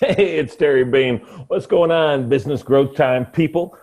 Hey, it's Terry Bain. What's going on, business growth time people?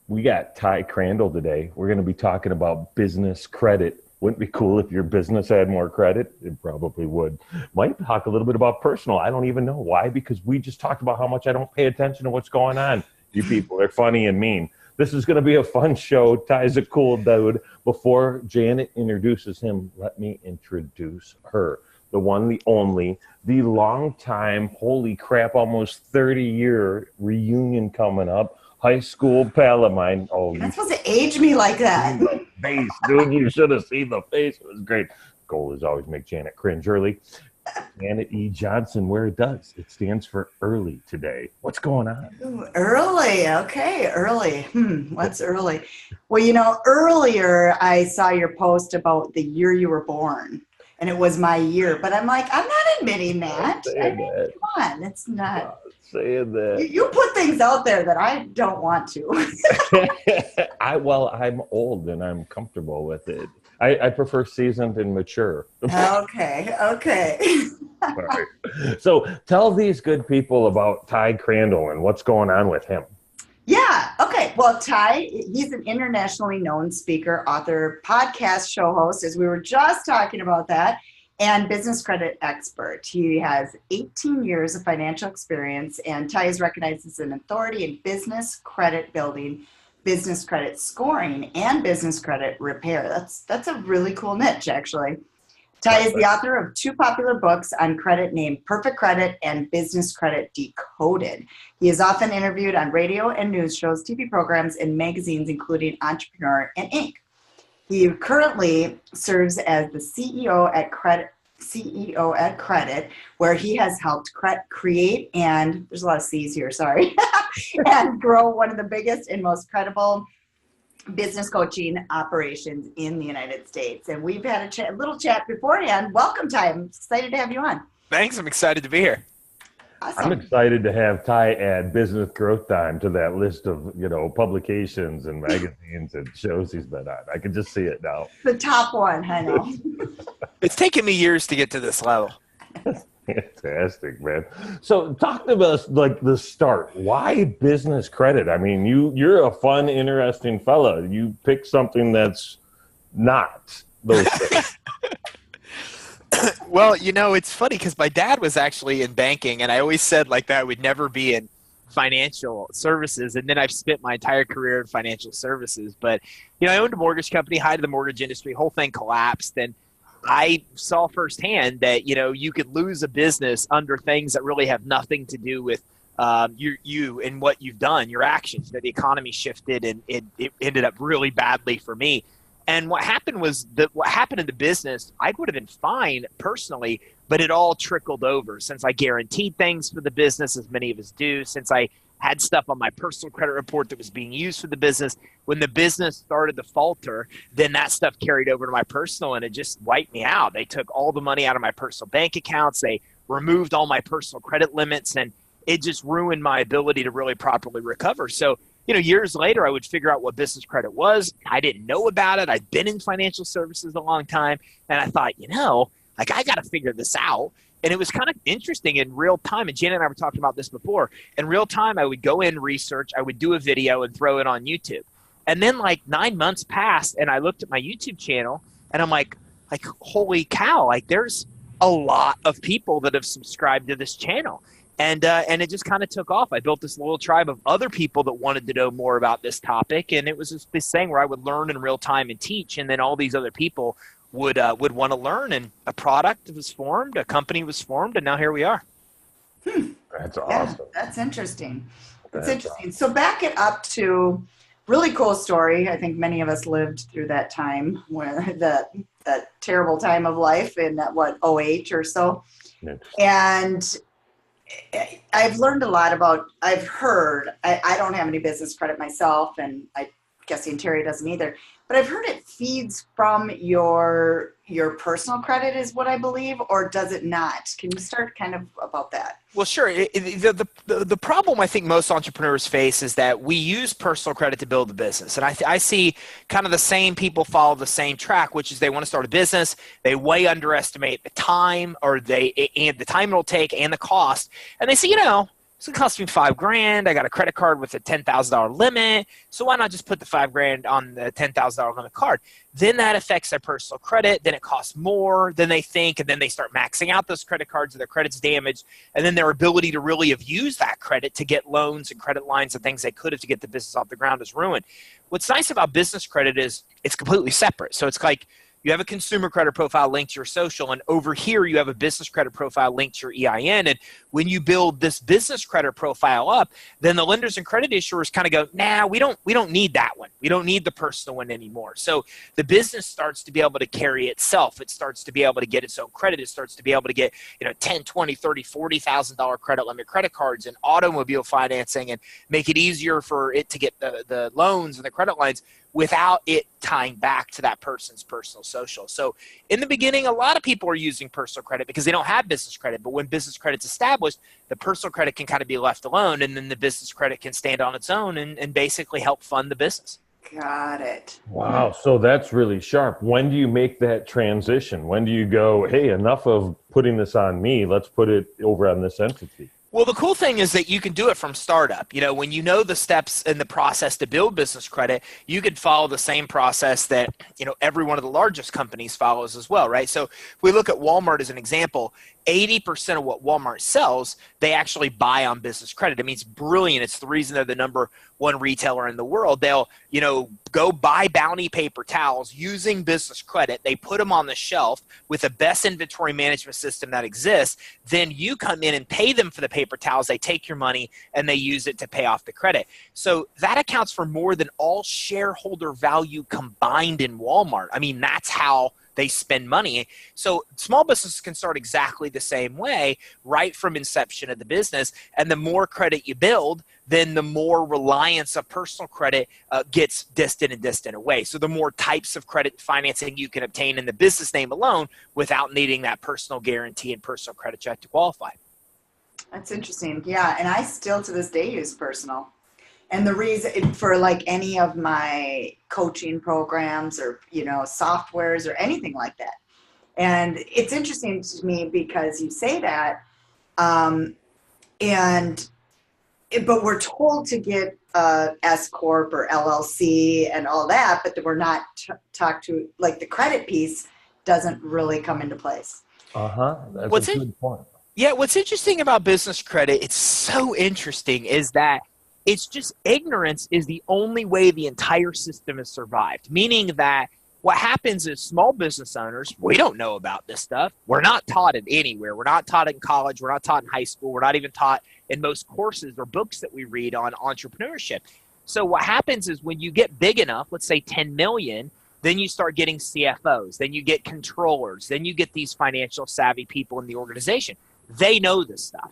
We got Ty Crandall today. We're going to be talking about business credit. Wouldn't it be cool if your business had more credit? It probably would. Might talk a little bit about personal. I don't even know why, because we just talked about how much I don't pay attention to what's going on. You people are funny and mean. This is going to be a fun show. Ty's a cool dude. Before Janet introduces him, let me introduce her. The one, the only, the long time, holy crap, almost 30-year reunion coming up. High school pal of mine. Oh, you're not supposed to age me like that. The face, dude, you should have seen the face. It was great. Goal is always make Janet cringe early. Janet E. Johnson, where it does. It stands for early today. What's going on? Ooh, early. Okay, early. What's early? Well, earlier I saw your post about the year you were born. And it was my year, but I'm like, I'm not admitting that. Come on, it's not. Saying that. You put things out there that I don't want to. I'm old and I'm comfortable with it. I prefer seasoned and mature. Okay. All right. So tell these good people about Ty Crandall and what's going on with him. Yeah. Okay. Well, Ty, he's an internationally known speaker, author, podcast show host, as we were just talking about that, and business credit expert. He has 18 years of financial experience, and Ty is recognized as an authority in business credit building, business credit scoring, and business credit repair. That's a really cool niche, actually. Ty is the author of two popular books on credit named Perfect Credit and Business Credit Decoded. He is often interviewed on radio and news shows, TV programs, and magazines, including Entrepreneur and Inc. He currently serves as the CEO at Credit, where he has helped create and, there's a lot of C's here, sorry, and grow one of the biggest and most credible business coaching operations in the United States. And we've had a little chat beforehand. Welcome, Ty. I'm excited to have you on. Thanks. I'm excited to be here. Awesome. I'm excited to have Ty add business growth time to that list of, publications and magazines and shows he's been on. I can just see it now. The top one, I know. It's taken me years to get to this level. Fantastic, man. So talk to us like the start. Why business credit? I mean, you're a fun, interesting fella. You pick something that's not those things. Well, it's funny because my dad was actually in banking, and I always said that I would never be in financial services. And then I've spent my entire career in financial services. But, I owned a mortgage company, height of the mortgage industry, whole thing collapsed. And I saw firsthand that, you could lose a business under things that really have nothing to do with you and what you've done, your actions. The economy shifted and it ended up really badly for me. And what happened was that what happened in the business, I would have been fine personally, but it all trickled over since I guaranteed things for the business, as many of us do, since I had stuff on my personal credit report that was being used for the business. When the business started to falter, then that stuff carried over to my personal and it just wiped me out. They took all the money out of my personal bank accounts. They removed all my personal credit limits, and it just ruined my ability to really properly recover. So, years later, I would figure out what business credit was. I didn't know about it. I'd been in financial services a long time. And I thought, I got to figure this out. And it was kind of interesting in real time. And Janet and I were talking about this before. In real time, I would go in, research, I would do a video and throw it on YouTube. And then 9 months passed and I looked at my YouTube channel and I'm like, holy cow, there's a lot of people that have subscribed to this channel. And it just kind of took off. I built this little tribe of other people that wanted to know more about this topic. And it was just this thing where I would learn in real time and teach. And then all these other people would want to learn. And a product was formed, a company was formed, and now here we are. That's awesome. Yeah, that's interesting. That's interesting. Awesome. So back it up to really cool story. I think many of us lived through that time where that terrible time of life in that, '08 or so. And I've learned a lot about, I don't have any business credit myself, and I guessing Terry doesn't either, but I've heard it feeds from your personal credit is what I believe, or does it not? Can you start kind of about that? Well, sure. The problem I think most entrepreneurs face is that we use personal credit to build a business. And I see kind of the same people follow the same track, which is they want to start a business. They way underestimate the time and the time it'll take and the cost. And they say, So it cost me $5,000. I got a credit card with a $10,000 limit. So why not just put the $5,000 on the $10,000 limit card? Then that affects their personal credit. Then it costs more than they think. And then they start maxing out those credit cards and their credit's damaged. And then their ability to really have used that credit to get loans and credit lines and things they could have to get the business off the ground is ruined. What's nice about business credit is it's completely separate. So it's like, you have a consumer credit profile linked to your social, and over here you have a business credit profile linked to your EIN. And when you build this business credit profile up, then the lenders and credit issuers kind of go, nah, we don't need that one. We don't need the personal one anymore. So the business starts to be able to carry itself. It starts to be able to get its own credit. It starts to be able to get, $10, $20, $30, $40,000 credit limit credit cards and automobile financing, and make it easier for it to get the loans and the credit lines without it tying back to that person's personal social. So in the beginning, a lot of people are using personal credit because they don't have business credit. But when business credit's established, the personal credit can kind of be left alone, and then the business credit can stand on its own and basically help fund the business. Got it. Wow. So that's really sharp. When do you make that transition? When do you go, hey, enough of putting this on me, let's put it over on this entity? Well, the cool thing is that you can do it from startup. When you know the steps in the process to build business credit, you could follow the same process that, every one of the largest companies follows as well, right? So if we look at Walmart as an example, 80% of what Walmart sells, they actually buy on business credit. I mean, it's brilliant. It's the reason they're the number one retailer in the world. They'll, go buy Bounty paper towels using business credit. They put them on the shelf with the best inventory management system that exists. Then you come in and pay them for the paper towels. They take your money and they use it to pay off the credit. So that accounts for more than all shareholder value combined in Walmart. I mean, that's how they spend money. So small businesses can start exactly the same way, right from inception of the business. And the more credit you build, then the more reliance of personal credit gets distant away. So the more types of credit financing you can obtain in the business name alone without needing that personal guarantee and personal credit check to qualify. That's interesting. Yeah. And I still to this day use personal. And the reason for like any of my coaching programs or, softwares or anything like that. And it's interesting to me because you say that, but we're told to get S Corp or LLC and all that, but we're not talked to, like the credit piece doesn't really come into place. That's a good point. Yeah, what's interesting about business credit, it's so interesting, is that it's just ignorance is the only way the entire system has survived. Meaning that what happens is small business owners, we don't know about this stuff. We're not taught it anywhere. We're not taught it in college. We're not taught in high school. We're not even taught in most courses or books that we read on entrepreneurship. So what happens is when you get big enough, let's say 10 million, then you start getting CFOs, then you get controllers, then you get these financial savvy people in the organization. They know this stuff.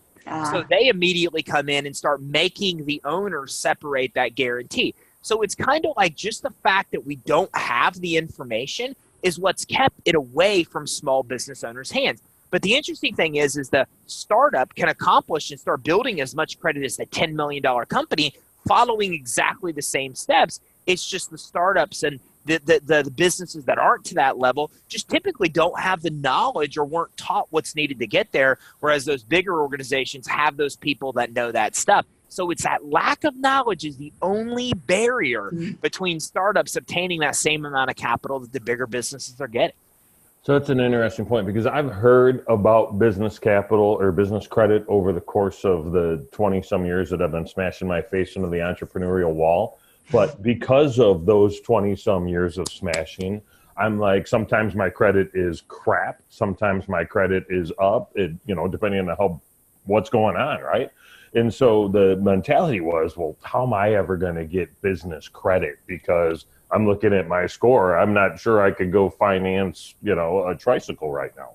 So they immediately come in and start making the owners separate that guarantee. So it's kind of like just the fact that we don't have the information is what's kept it away from small business owners' hands. But the interesting thing is the startup can accomplish and start building as much credit as a $10 million company following exactly the same steps. It's just the startups and the businesses that aren't to that level just typically don't have the knowledge or weren't taught what's needed to get there, whereas those bigger organizations have those people that know that stuff. So it's that lack of knowledge is the only barrier between startups obtaining that same amount of capital that the bigger businesses are getting. So that's an interesting point because I've heard about business capital or business credit over the course of the 20-some years that I've been smashing my face into the entrepreneurial wall. But because of those 20-some years of smashing, I'm like, sometimes my credit is crap. Sometimes my credit is up, depending on what's going on, right? And so the mentality was, well, how am I ever going to get business credit? Because I'm looking at my score. I'm not sure I could go finance, a tricycle right now.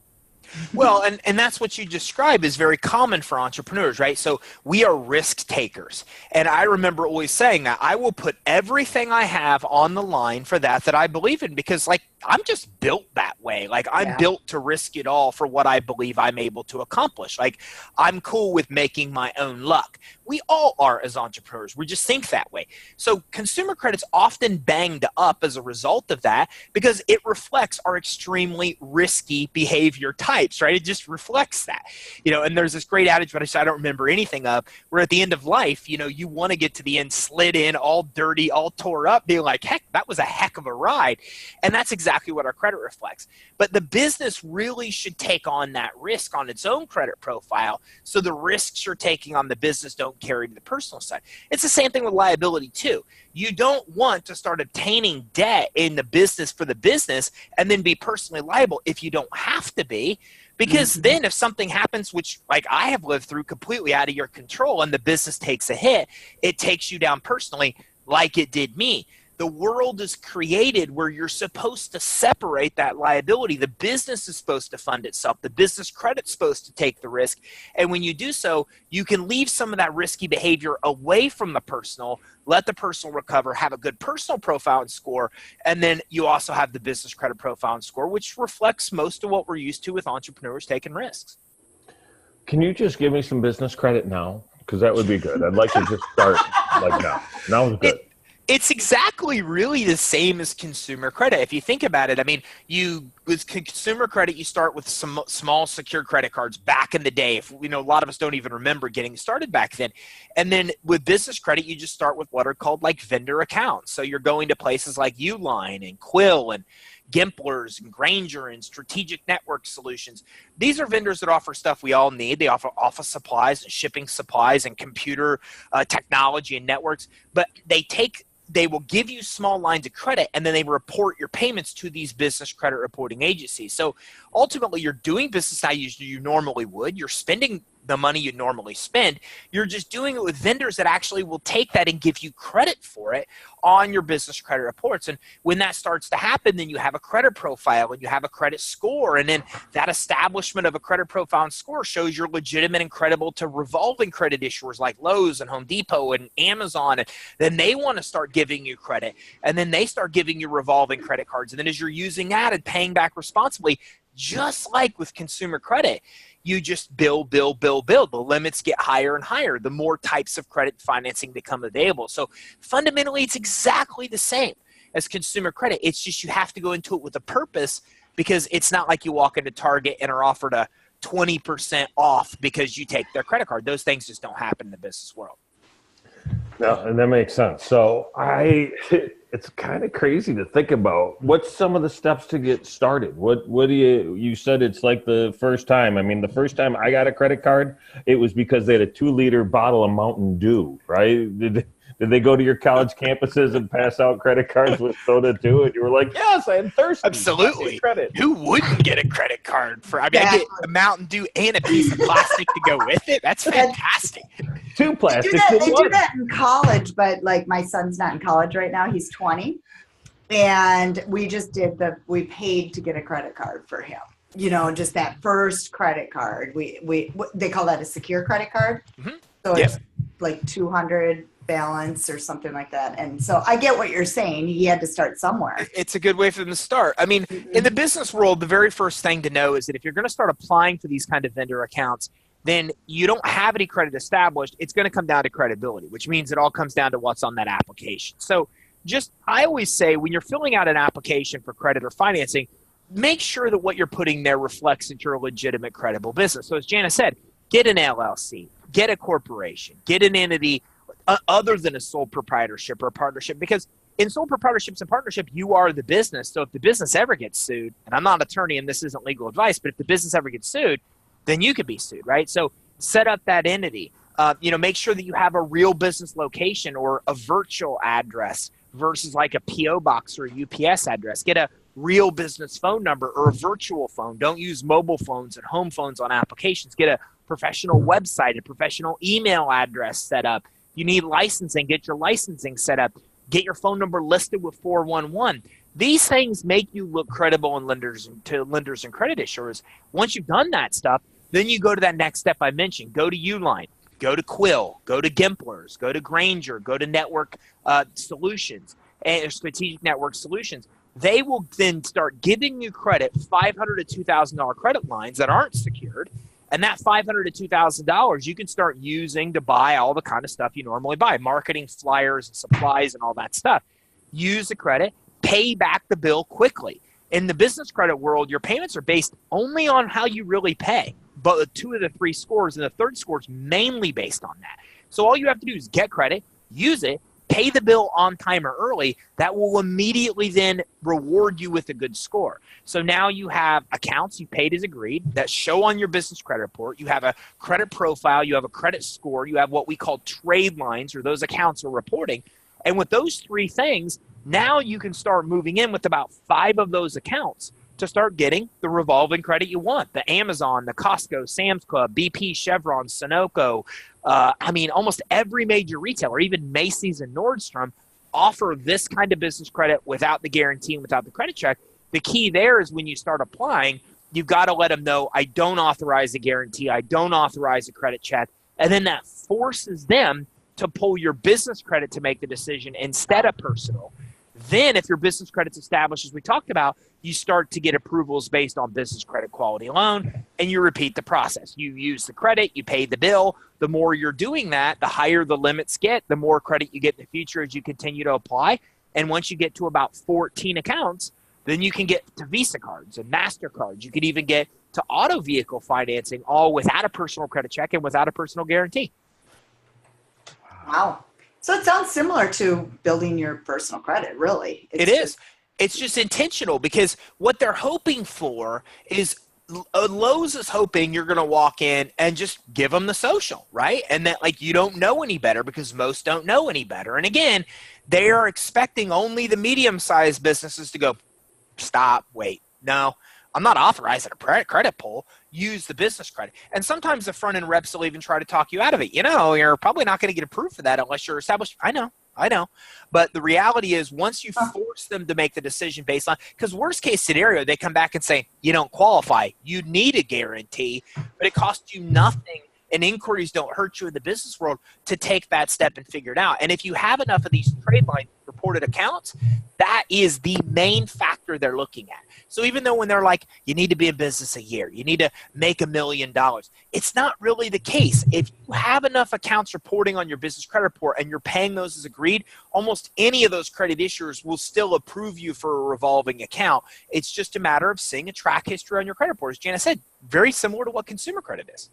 Well, and that's what you describe is very common for entrepreneurs, right? So we are risk takers. And I remember always saying that I will put everything I have on the line for that I believe in because I'm just built that way. I'm built to risk it all for what I believe I'm able to accomplish. I'm cool with making my own luck. We all are as entrepreneurs. We just think that way. So consumer credit's often banged up as a result of that because it reflects our extremely risky behavior type. stripes, right? It just reflects that, and there's this great adage, but I don't remember anything of, where at the end of life, you want to get to the end slid in, all dirty, all tore up, being like, heck, that was a heck of a ride. And that's exactly what our credit reflects. But the business really should take on that risk on its own credit profile, so the risks you're taking on the business don't carry to the personal side. It's the same thing with liability too. You don't want to start obtaining debt in the business for the business and then be personally liable if you don't have to be. Because then if something happens, which like I have lived through, completely out of your control, and the business takes a hit, it takes you down personally like it did me. The world is created where you're supposed to separate that liability. The business is supposed to fund itself. The business credit's supposed to take the risk. And when you do so, you can leave some of that risky behavior away from the personal, let the personal recover, have a good personal profile and score, and then you also have the business credit profile and score, which reflects most of what we're used to with entrepreneurs taking risks. Can you just give me some business credit now? Because that would be good. I'd like to just start like now. Now is good. It's exactly really the same as consumer credit. If you think about it, I mean, with consumer credit, you start with some small secured credit cards back in the day. If a lot of us don't even remember getting started back then. And then with business credit, you just start with what are called like vendor accounts. So you're going to places like Uline and Quill and Gimplers and Granger and Strategic Network Solutions. These are vendors that offer stuff we all need. They offer office supplies and shipping supplies and computer technology and networks, but they will give you small lines of credit, and then they report your payments to these business credit reporting agencies. So ultimately, you're doing business how you normally would. You're spending the money you normally spend. You're just doing it with vendors that actually will take that and give you credit for it on your business credit reports. And when that starts to happen, then you have a credit profile and you have a credit score. And then that establishment of a credit profile and score shows you're legitimate and credible to revolving credit issuers like Lowe's and Home Depot and Amazon. And then they want to start giving you credit. And then they start giving you revolving credit cards. And then as you're using that and paying back responsibly, just like with consumer credit, you just build. The limits get higher and higher the more types of credit financing become available. So fundamentally, it's exactly the same as consumer credit. It's just you have to go into it with a purpose, because it's not like you walk into Target and are offered a 20% off because you take their credit card. Those things just don't happen in the business world. No, and that makes sense. So it's kind of crazy to think about. What's some of the steps to get started? What do you said it's like the first time. I mean, the first time I got a credit card, it was because they had a 2-liter bottle of Mountain Dew, right? Did they go to your college campuses and pass out credit cards with soda too? And you were like, yes, I am thirsty. Absolutely. Credit. Who wouldn't get a credit card for? I mean, I get a Mountain Dew and a piece of plastic to go with it. That's fantastic. 2 plastics. They do that in college, but like my son's not in college right now. He's 20. And we just we paid to get a credit card for him. Just that first credit card. They call that a secure credit card. Mm-hmm. So it's like 200 balance or something like that. And so I get what you're saying. He had to start somewhere. It's a good way for them to start. I mean, in the business world, the very first thing to know is that if you're going to start applying for these kind of vendor accounts, then you don't have any credit established. It's going to come down to credibility, which means it all comes down to what's on that application. So I always say when you're filling out an application for credit or financing, make sure that what you're putting there reflects that you're a legitimate, credible business. So as Jana said, get an LLC, get a corporation, get an entity other than a sole proprietorship or a partnership, because in sole proprietorships and partnership, you are the business. So if the business ever gets sued, and I'm not an attorney and this isn't legal advice, but if the business ever gets sued, then you could be sued, right? So set up that entity. Make sure that you have a real business location or a virtual address versus like a PO box or a UPS address. Get a real business phone number or a virtual phone. Don't use mobile phones and home phones on applications. Get a professional website, a professional email address set up. You need licensing. Get your licensing set up. Get your phone number listed with 411. These things make you look credible to lenders and credit issuers. Once you've done that stuff, then you go to that next step I mentioned. Go to Uline, go to Quill, go to Gimplers, go to Granger, go to Network Solutions and Strategic Network Solutions. They will then start giving you credit, $500 to $2,000 credit lines that aren't secured. And that $500 to $2,000 you can start using to buy all the kind of stuff you normally buy, marketing, flyers, and supplies, and all that stuff. Use the credit, pay back the bill quickly. In the business credit world, your payments are based only on how you really pay. But 2 of the 3 scores, and the 3rd score is mainly based on that. So all you have to do is get credit, use it, pay the bill on time or early. That will immediately then reward you with a good score. So now you have accounts you paid as agreed that show on your business credit report. You have a credit profile. You have a credit score. You have what we call trade lines, or those accounts are reporting. And with those 3 things, now you can start moving in with about 5 of those accounts to start getting the revolving credit you want. The Amazon, the Costco, Sam's Club, BP, Chevron, Sunoco, almost every major retailer, even Macy's and Nordstrom, offer this kind of business credit without the guarantee and without the credit check. The key there is when you start applying, you've got to let them know, I don't authorize a guarantee, I don't authorize a credit check. And then that forces them to pull your business credit to make the decision instead of personal. Then if your business credit's established, as we talked about, you start to get approvals based on business credit quality alone, and you repeat the process. You use the credit, you pay the bill. The more you're doing that, the higher the limits get, the more credit you get in the future as you continue to apply. And once you get to about 14 accounts, then you can get to Visa cards and MasterCards. You could even get to auto vehicle financing, all without a personal credit check and without a personal guarantee. Wow. So it sounds similar to building your personal credit, really. It is. It's just intentional, because what they're hoping for is Lowe's is hoping you're going to walk in and just give them the social, right? And that, like, you don't know any better, because most don't know any better. And again, they are expecting only the medium-sized businesses to go, stop, wait, no, I'm not authorizing a credit pull. Use the business credit. And sometimes the front-end reps will even try to talk you out of it. You know, you're probably not going to get approved for that unless you're established. I know. But the reality is, once you force them to make the decision based on, because worst case scenario, they come back and say, you don't qualify. You need a guarantee, but it costs you nothing. And inquiries don't hurt you in the business world to take that step and figure it out. And if you have enough of these trade line reported accounts, that is the main factor they're looking at. So even though when they're like, you need to be in business a year, you need to make $1 million, it's not really the case. If you have enough accounts reporting on your business credit report and you're paying those as agreed, almost any of those credit issuers will still approve you for a revolving account. It's just a matter of seeing a track history on your credit report. As Jana said, very similar to what consumer credit is.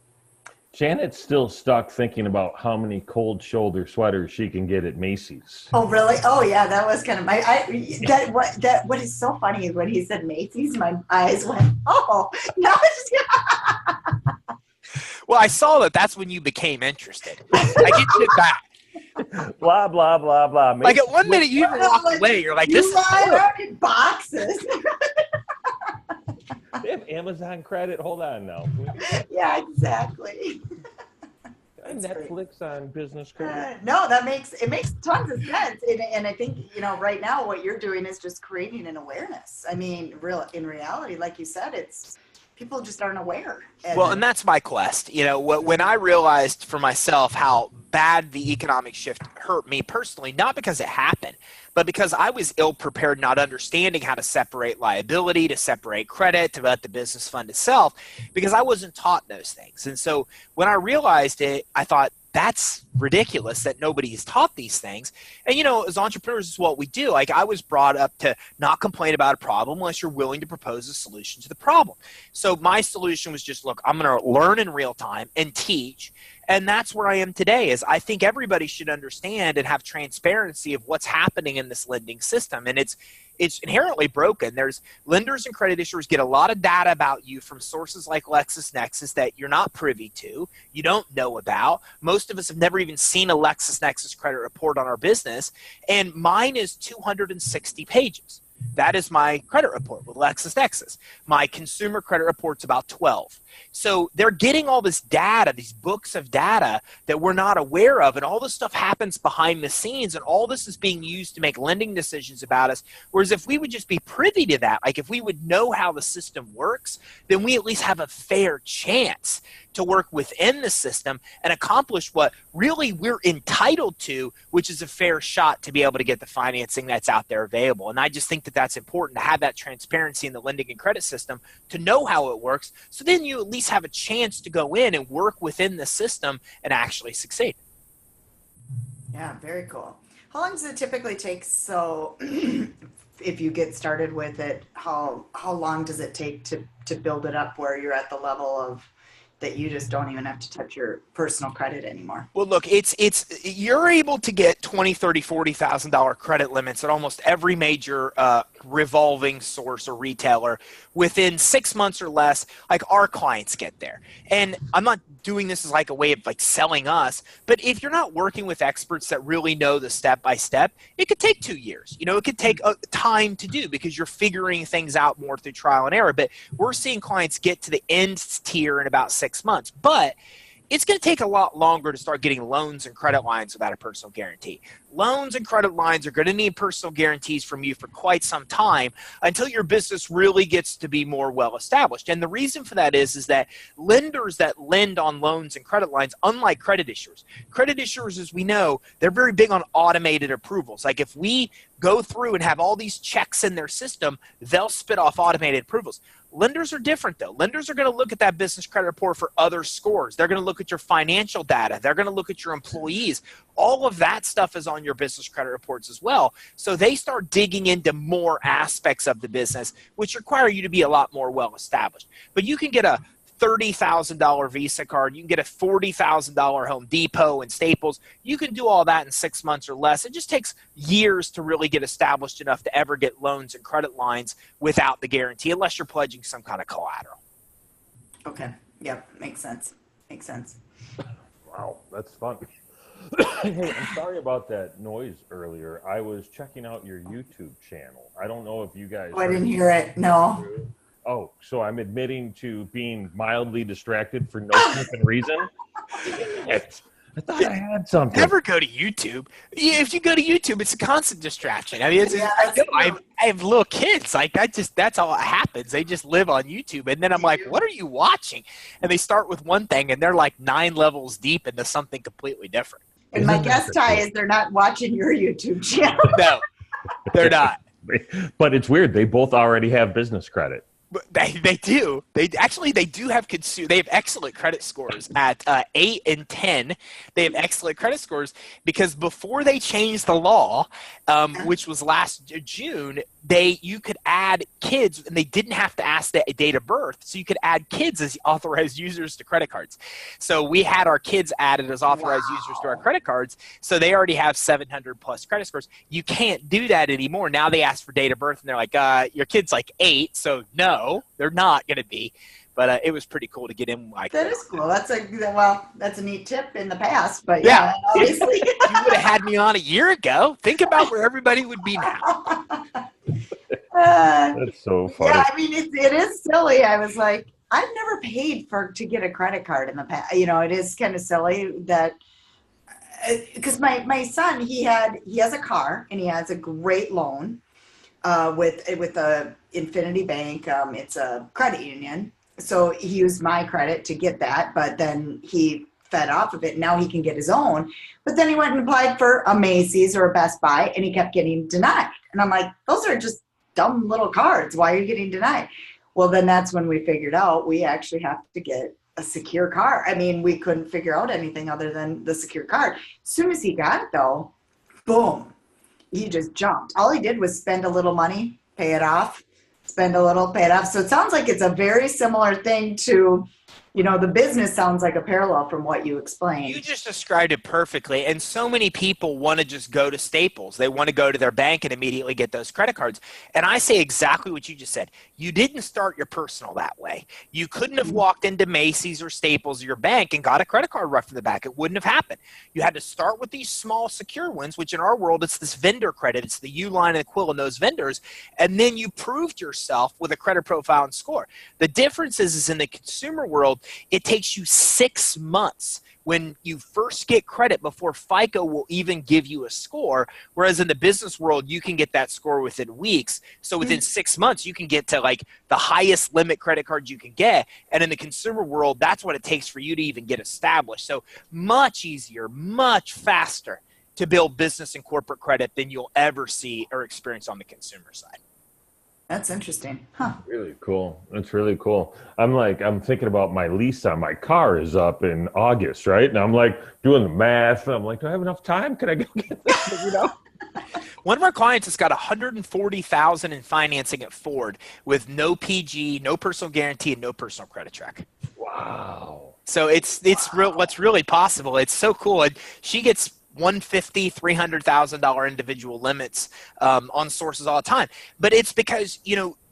Janet's still stuck thinking about how many cold shoulder sweaters she can get at Macy's. Oh, really? Oh, yeah. That was kind of what is so funny is when he said Macy's, my eyes went, oh, no. Well, I saw that. That's when you became interested. I get you back. Blah, blah, blah, blah. Macy's, like at one minute you even walked away. You're like, this is cool. Boxes. They have Amazon credit. Hold on now. Yeah, exactly. Netflix on business credit. No, it makes tons of sense. And I think, right now what you're doing is just creating an awareness. I mean, in reality, like you said, it's people just aren't aware. And that's my quest. When I realized for myself how bad the economic shift hurt me personally, not because it happened, but because I was ill-prepared, not understanding how to separate liability, to separate credit, to let the business fund itself, because I wasn't taught those things. And so when I realized it, I thought, that's ridiculous that nobody has taught these things. And, as entrepreneurs, is what we do. Like, I was brought up to not complain about a problem unless you're willing to propose a solution to the problem. So my solution was just, look, I'm going to learn in real time and teach. And that's where I am today. Is I think everybody should understand and have transparency of what's happening in this lending system. And it's inherently broken. There's lenders and credit issuers get a lot of data about you from sources like LexisNexis that you're not privy to, you don't know about. Most of us have never even seen a LexisNexis credit report on our business. And mine is 260 pages. That is my credit report with LexisNexis. My consumer credit report's about 12. So they're getting all this data, these books of data that we're not aware of, and all this stuff happens behind the scenes, and all this is being used to make lending decisions about us. Whereas if we would just be privy to that, like if we would know how the system works, then we at least have a fair chance to work within the system and accomplish what really we're entitled to, which is a fair shot to be able to get the financing that's out there available. And I just think that that's important, to have that transparency in the lending and credit system, to know how it works, so then you at least have a chance to go in and work within the system and actually succeed. Yeah, very cool. How long does it typically take if you get started with it, how long does it take to build it up where you're at the level of that you just don't even have to touch your personal credit anymore? Well, look, it's you're able to get $20,000, $30,000, $40,000 credit limits at almost every major revolving source or retailer within 6 months or less. Like our clients get there, and I'm not doing this as like a way of like selling us, but if you're not working with experts that really know the step by step, it could take 2 years. It could take time to do because you're figuring things out more through trial and error. But we're seeing clients get to the end tier in about 6 months, but it's going to take a lot longer to start getting loans and credit lines without a personal guarantee. Loans and credit lines are going to need personal guarantees from you for quite some time until your business really gets to be more well established. And the reason for that is that lenders that lend on loans and credit lines, unlike credit issuers, as we know, they're very big on automated approvals. Like if we go through and have all these checks in their system, they'll spit off automated approvals. Lenders are different, though. Lenders are going to look at that business credit report for other scores. They're going to look at your financial data. They're going to look at your employees. All of that stuff is on your business credit reports as well. So they start digging into more aspects of the business, which require you to be a lot more well established. But you can get a $30,000 Visa card. You can get a $40,000 Home Depot and Staples. You can do all that in 6 months or less. It just takes years to really get established enough to ever get loans and credit lines without the guarantee, unless you're pledging some kind of collateral. Okay. Yep. Makes sense. Makes sense. Wow, that's fun. Hey, I'm sorry about that noise earlier. I was checking out your YouTube channel. I don't know if you guys... Oh, I didn't hear it. No. Oh, so I'm admitting to being mildly distracted for no freaking reason? I thought I had something. Never go to YouTube. If you go to YouTube, it's a constant distraction. I mean, I have little kids. Like that's all that happens. They just live on YouTube, and then I'm like, "What are you watching?" And they start with one thing, and they're like 9 levels deep into something completely different. And my guess, Ty, is they're not watching your YouTube channel. No, they're not. But it's weird. They both already have business credit. They do. They do have they have excellent credit scores at 8 and 10. They have excellent credit scores because before they changed the law, which was last June, you could add kids and they didn't have to ask the date of birth. So you could add kids as authorized users to credit cards. So we had our kids added as authorized users to our credit cards. So they already have 700 plus credit scores. You can't do that anymore. Now they ask for date of birth and they're like, your kid's like 8. So no, they're not going to be. But it was pretty cool to get in like that. Is cool. That's a neat tip in the past. But yeah. Obviously. You would have had me on a year ago. Think about where everybody would be now. That's so funny. Yeah, I mean, it is silly. I was like, I've never paid to get a credit card in the past. It is kind of silly that because my son, he has a car and he has a great loan with a Infinity Bank. It's a credit union. So he used my credit to get that, but then he fed off of it. Now he can get his own. But then he went and applied for a Macy's or a Best Buy, and he kept getting denied. And I'm like, those are just dumb little cards. Why are you getting denied? Well, then that's when we figured out we actually have to get a secure card. I mean, we couldn't figure out anything other than the secure card. As soon as he got it, though, boom, he just jumped. All he did was spend a little money, pay it off, spend a little, pay it off. So it sounds like it's a very similar thing to, the business sounds like a parallel from what you explained. You just described it perfectly. And so many people want to just go to Staples. They want to go to their bank and immediately get those credit cards. And I say exactly what you just said. You didn't start your personal that way. You couldn't have walked into Macy's or Staples or your bank and got a credit card right from the back. It wouldn't have happened. You had to start with these small secure ones, which in our world, it's this vendor credit. It's the Uline and the Quill and those vendors. And then you proved yourself with a credit profile and score. The difference is in the consumer world, it takes you 6 months when you first get credit before FICO will even give you a score, whereas in the business world, you can get that score within weeks. So within 6 months, you can get to like the highest limit credit card you can get. And in the consumer world, that's what it takes for you to even get established. So much easier, much faster to build business and corporate credit than you'll ever see or experience on the consumer side. That's interesting. Huh. Really cool. That's really cool. I'm thinking about my lease on my car is up in August, right? And I'm like doing the math. I'm like, do I have enough time? Can I go get this? One of our clients has got $140,000 in financing at Ford with no PG, no personal guarantee, and no personal credit check. Wow. So it's real. What's really possible? It's so cool. And she gets $150,000, $300,000 individual limits on sources all the time. But it's because,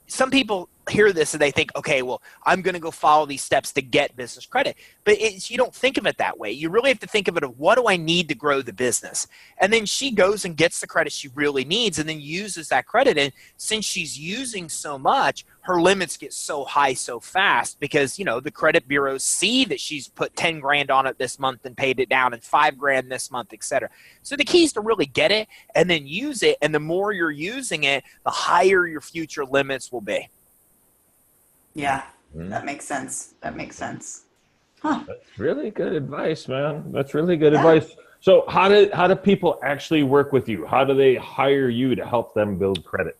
some people hear this and they think, okay, well, I'm going to go follow these steps to get business credit. But you don't think of it that way. You really have to think of it of what do I need to grow the business? And then she goes and gets the credit she really needs and then uses that credit. And since she's using so much, her limits get so high so fast because, the credit bureaus see that she's put 10 grand on it this month and paid it down and 5 grand this month, et cetera. So the key is to really get it and then use it. And the more you're using it, the higher your future limits will be. Yeah, that makes sense. Huh. That's really good advice, man. That's really good advice. So how do people actually work with you? How do they hire you to help them build credit?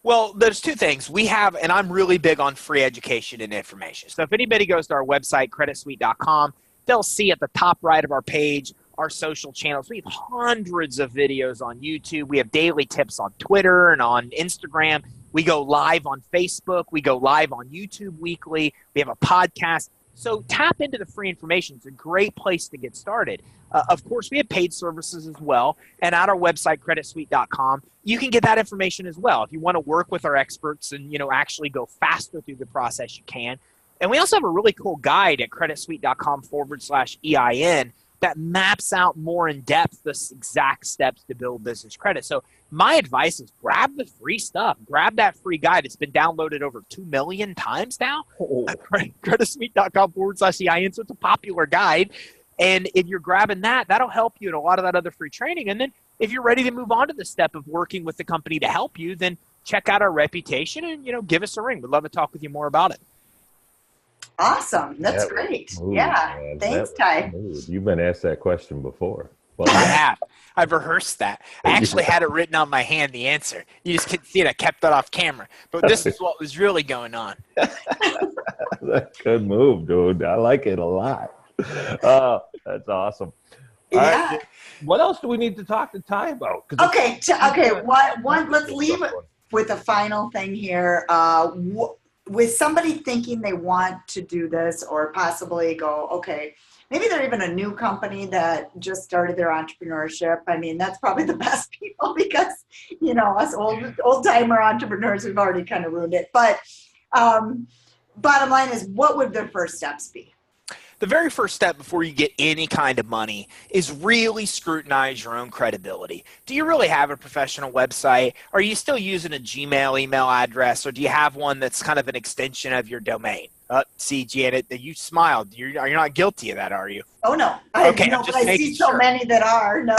Well, there's two things. We have, and I'm really big on free education and information. So if anybody goes to our website, creditsuite.com, they'll see at the top right of our page our social channels. We have hundreds of videos on YouTube. We have daily tips on Twitter and on Instagram. We go live on Facebook. We go live on YouTube weekly. We have a podcast. So tap into the free information. It's a great place to get started. Of course, we have paid services as well. And at our website, creditsuite.com, you can get that information as well. If you want to work with our experts and, actually go faster through the process, you can. And we also have a really cool guide at creditsuite.com/EIN that maps out more in depth the exact steps to build business credit. So my advice is grab the free stuff. Grab that free guide. It's been downloaded over 2 million times now. creditsuite.com/EIN. So it's a popular guide. And if you're grabbing that, that'll help you in a lot of that other free training. And then if you're ready to move on to the step of working with the company to help you, then check out our reputation and, give us a ring. We'd love to talk with you more about it. Awesome. That's great. Smooth, yeah. man. Thanks, Ty. You've been asked that question before. Well, I have. I've rehearsed that. I actually had it written on my hand, the answer. You just couldn't see it. I kept it off camera. But this is what was really going on. That's a good move, dude. I like it a lot. That's awesome. Yeah. All right. What else do we need to talk to Ty about? Okay. Let's leave it with a final thing here. With somebody thinking they want to do this or possibly go, okay, maybe they're even a new company that just started their entrepreneurship. I mean, that's probably the best people because, us old timer entrepreneurs, we've already kind of ruined it. But bottom line is, what would their first steps be? The very first step before you get any kind of money is really scrutinize your own credibility. Do you really have a professional website? Are you still using a Gmail email address, or do you have one that's kind of an extension of your domain? See, Janet, you smiled. You're not guilty of that, are you? Oh, no. Okay, I see so many that are. No,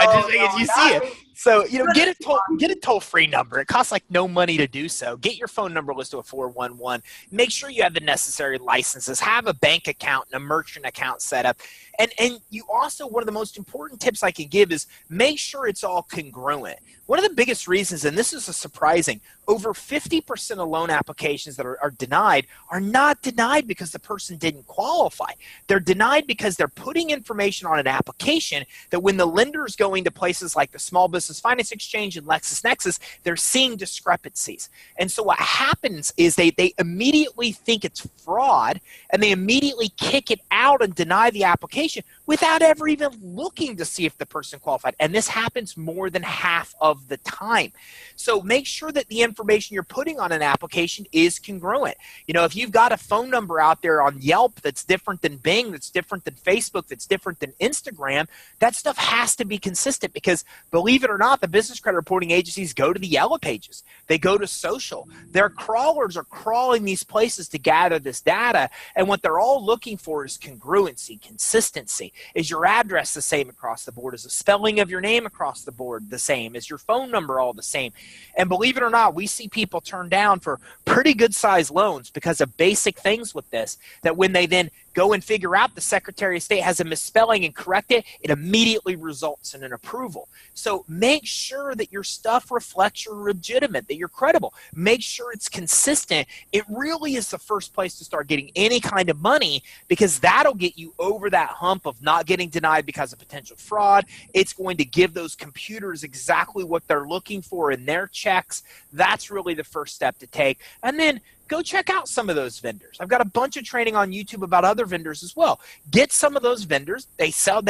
you see it. So, get a toll-free number. It costs like no money to do so. Get your phone number listed to a 411. Make sure you have the necessary licenses. Have a bank account and a merchant account set up. And you also, one of the most important tips I can give is make sure it's all congruent. One of the biggest reasons, and this is surprising, over 50% of loan applications that are denied are not denied because the person didn't qualify. They're denied because they're putting information on an application that when the lender is going to places like the Small Business Finance Exchange and LexisNexis, they're seeing discrepancies. And so what happens is they immediately think it's fraud and they immediately kick it out and deny the application without ever even looking to see if the person qualified. And this happens more than half of the time. So make sure that the information you're putting on an application is congruent. If you've got a phone number out there on Yelp that's different than Bing, that's different than Facebook, that's different than Instagram, that stuff has to be consistent because, believe it or not, the business credit reporting agencies go to the Yellow Pages. They go to social. Their crawlers are crawling these places to gather this data, and what they're all looking for is congruency, consistency. Is your address the same across the board? Is the spelling of your name across the board the same? Is your phone number all the same? And believe it or not, we see people turn down for pretty good sized loans because of basic things with this, that when they then go and figure out the Secretary of State has a misspelling and correct it, it immediately results in an approval. So make sure that your stuff reflects you're legitimate, that you're credible. Make sure it's consistent. It really is the first place to start getting any kind of money, because that'll get you over that hump of not getting denied because of potential fraud. It's going to give those computers exactly what they're looking for in their checks. That's really the first step to take. And then go check out some of those vendors. I've got a bunch of training on YouTube about other vendors as well. Get some of those vendors. They sell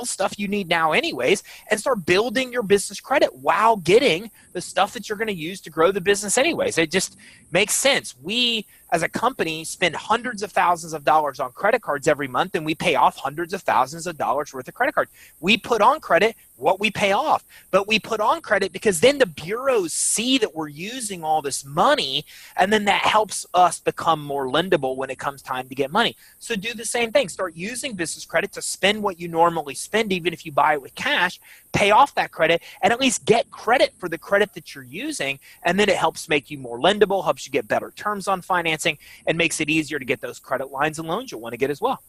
stuff you need now anyways, and start building your business credit while getting the stuff that you're going to use to grow the business anyways. It just makes sense. We, as a company, spend hundreds of thousands of dollars on credit cards every month, and we pay off hundreds of thousands of dollars worth of credit cards. We put on credit what we pay off, but we put on credit because then the bureaus see that we're using all this money, and then that helps us become more lendable when it comes time to get money. So do the same thing. Start using business credit to spend what you normally spend, even if you buy it with cash, pay off that credit, and at least get credit for the credit that you're using, and then it helps make you more lendable, helps you get better terms on financing, and makes it easier to get those credit lines and loans you'll want to get as well.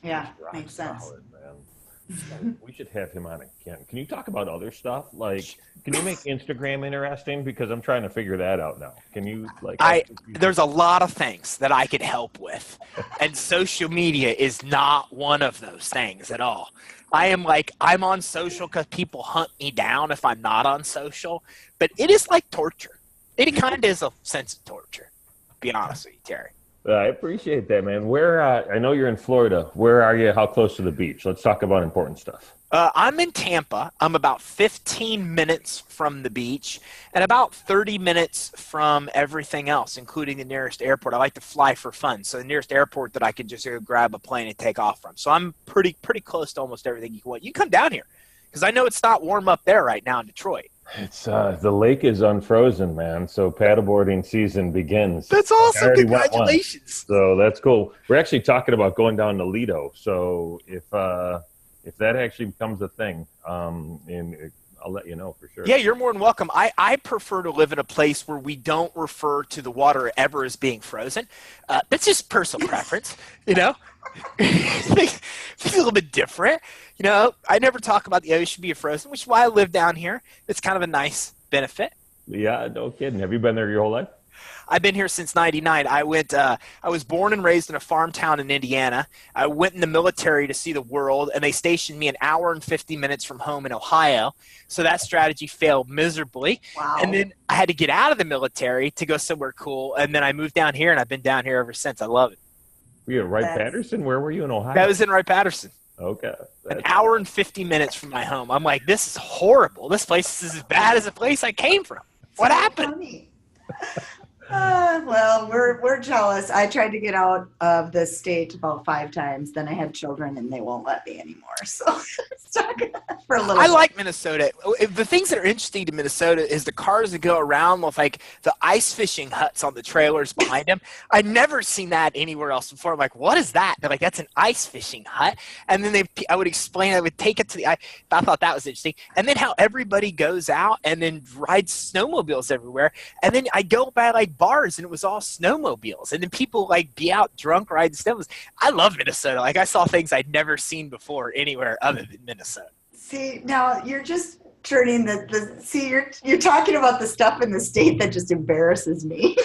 Yeah, makes sense. Solid, man. We should have him on again. Can you talk about other stuff? Like, can you make Instagram interesting? Because I'm trying to figure that out now. Can you, like... There's a lot of things that I could help with, and social media is not one of those things at all. I'm on social because people hunt me down if I'm not on social, but it is like torture. It kind of is a sense of torture, to be honest with you, Terry. I appreciate that, man. Where, I know you're in Florida. Where are you? How close to the beach? Let's talk about important stuff. I'm in Tampa. I'm about 15 minutes from the beach and about 30 minutes from everything else, including the nearest airport. I like to fly for fun, so the nearest airport that I can just go grab a plane and take off from. So I'm pretty close to almost everything you can want. You come down here, because I know it's not warm up there right now in Detroit. It's the lake is unfrozen, man. So paddleboarding season begins. That's awesome! Congratulations. So that's cool. We're actually talking about going down to Lido. So if that actually becomes a thing, and I'll let you know for sure. Yeah, you're more than welcome. I prefer to live in a place where we don't refer to the water ever as being frozen. That's just personal preference, you know. It's a little bit different. You know, I never talk about the ocean being frozen, which is why I live down here. It's kind of a nice benefit. Yeah, no kidding. Have you been there your whole life? I've been here since '99. I was born and raised in a farm town in Indiana. I went in the military to see the world, and they stationed me an hour and 50 minutes from home in Ohio. So that strategy failed miserably. Wow. And then I had to get out of the military to go somewhere cool. And then I moved down here, and I've been down here ever since. I love it. Were you at Wright-Patterson? Where were you in Ohio? I was in Wright-Patterson. Okay. An hour and 50 minutes from my home. I'm like, this is horrible. This place is as bad as the place I came from. What happened? Well, we're jealous. I tried to get out of the state about 5 times. Then I had children, and they won't let me anymore. So stuck for a little. I like Minnesota. The things that are interesting to Minnesota is the cars that go around with like the ice fishing huts on the trailers behind them. I'd never seen that anywhere else before. I'm like, what is that? They're like, that's an ice fishing hut. And then I would explain. I would take it to the. I thought that was interesting. And then how everybody goes out and then rides snowmobiles everywhere. And then I go by like bars, and it was all snowmobiles, and then people like be out drunk riding snowmobiles. I love Minnesota. Like, I saw things I'd never seen before anywhere other than Minnesota. See, now you're just turning you're talking about the stuff in the state that just embarrasses me.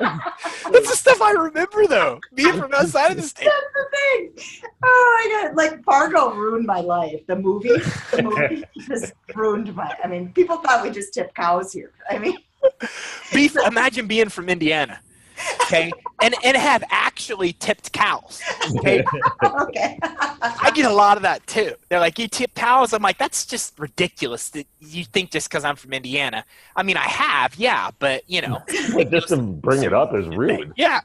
That's the stuff I remember, though, being from outside of the state. That's the thing. Oh my God, like Fargo ruined my life. The movie just ruined I mean, people thought we just tipped cows here. I mean, imagine being from Indiana, okay, and have actually tipped cows, okay? Okay. I get a lot of that too. They're like, you tip cows? I'm like, that's just ridiculous that you think just because I'm from Indiana. I mean, I have, yeah, but you know. Just to bring it up is rude. Yeah.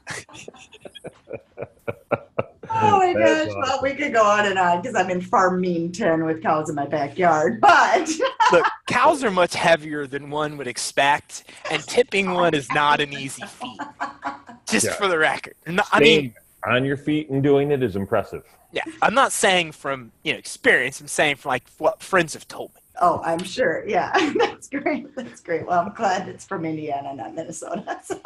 Oh my gosh, well, we could go on and on because I'm in Farmington with cows in my backyard, but. Look, cows are much heavier than one would expect, and tipping one is not an easy feat, just for the record. I mean, on your feet and doing it is impressive. Yeah, I'm not saying from experience. I'm saying from like what friends have told me. Oh, I'm sure. Yeah, that's great. That's great. Well, I'm glad it's from Indiana, not Minnesota. So,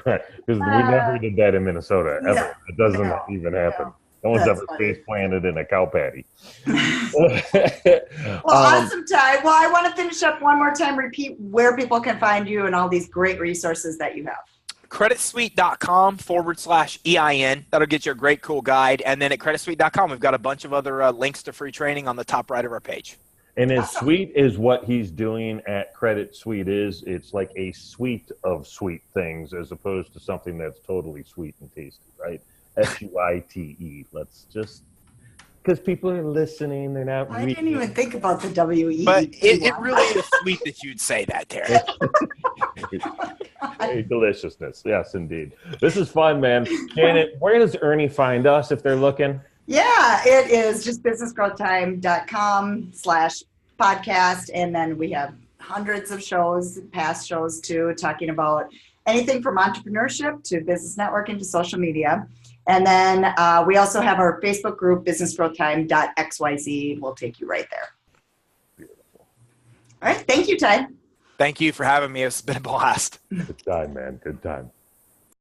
Right, because we never did that in Minnesota ever. no, It doesn't no, even happen. no. No one's That's ever funny. face planted in a cow patty. Well, awesome, Ty. Well, I want to finish up one more time. Repeat where people can find you and all these great resources that you have. creditsuite.com/EIN. That'll get you a great, cool guide. And then at creditsuite.com, we've got a bunch of other links to free training on the top right of our page. And as sweet as what he's doing at Credit Suite is, it's like a suite of sweet things as opposed to something that's totally sweet and tasty, right? SUITE. Let's just, because people are listening, they're not I reading. didn't even think about the WE. But it really is sweet that you'd say that, Terry. Hey, deliciousness. Yes, indeed. This is fun, man. Janet, where does Ernie find us if they're looking? Yeah, it is just businessgrowthtime.com/podcast. And then we have hundreds of shows, past shows too, talking about anything from entrepreneurship to business networking to social media. And then we also have our Facebook group, businessgrowthtime.xyz. We'll take you right there. Beautiful. All right. Thank you, Ty. Thank you for having me. It's been a blast. Good time, man. Good time.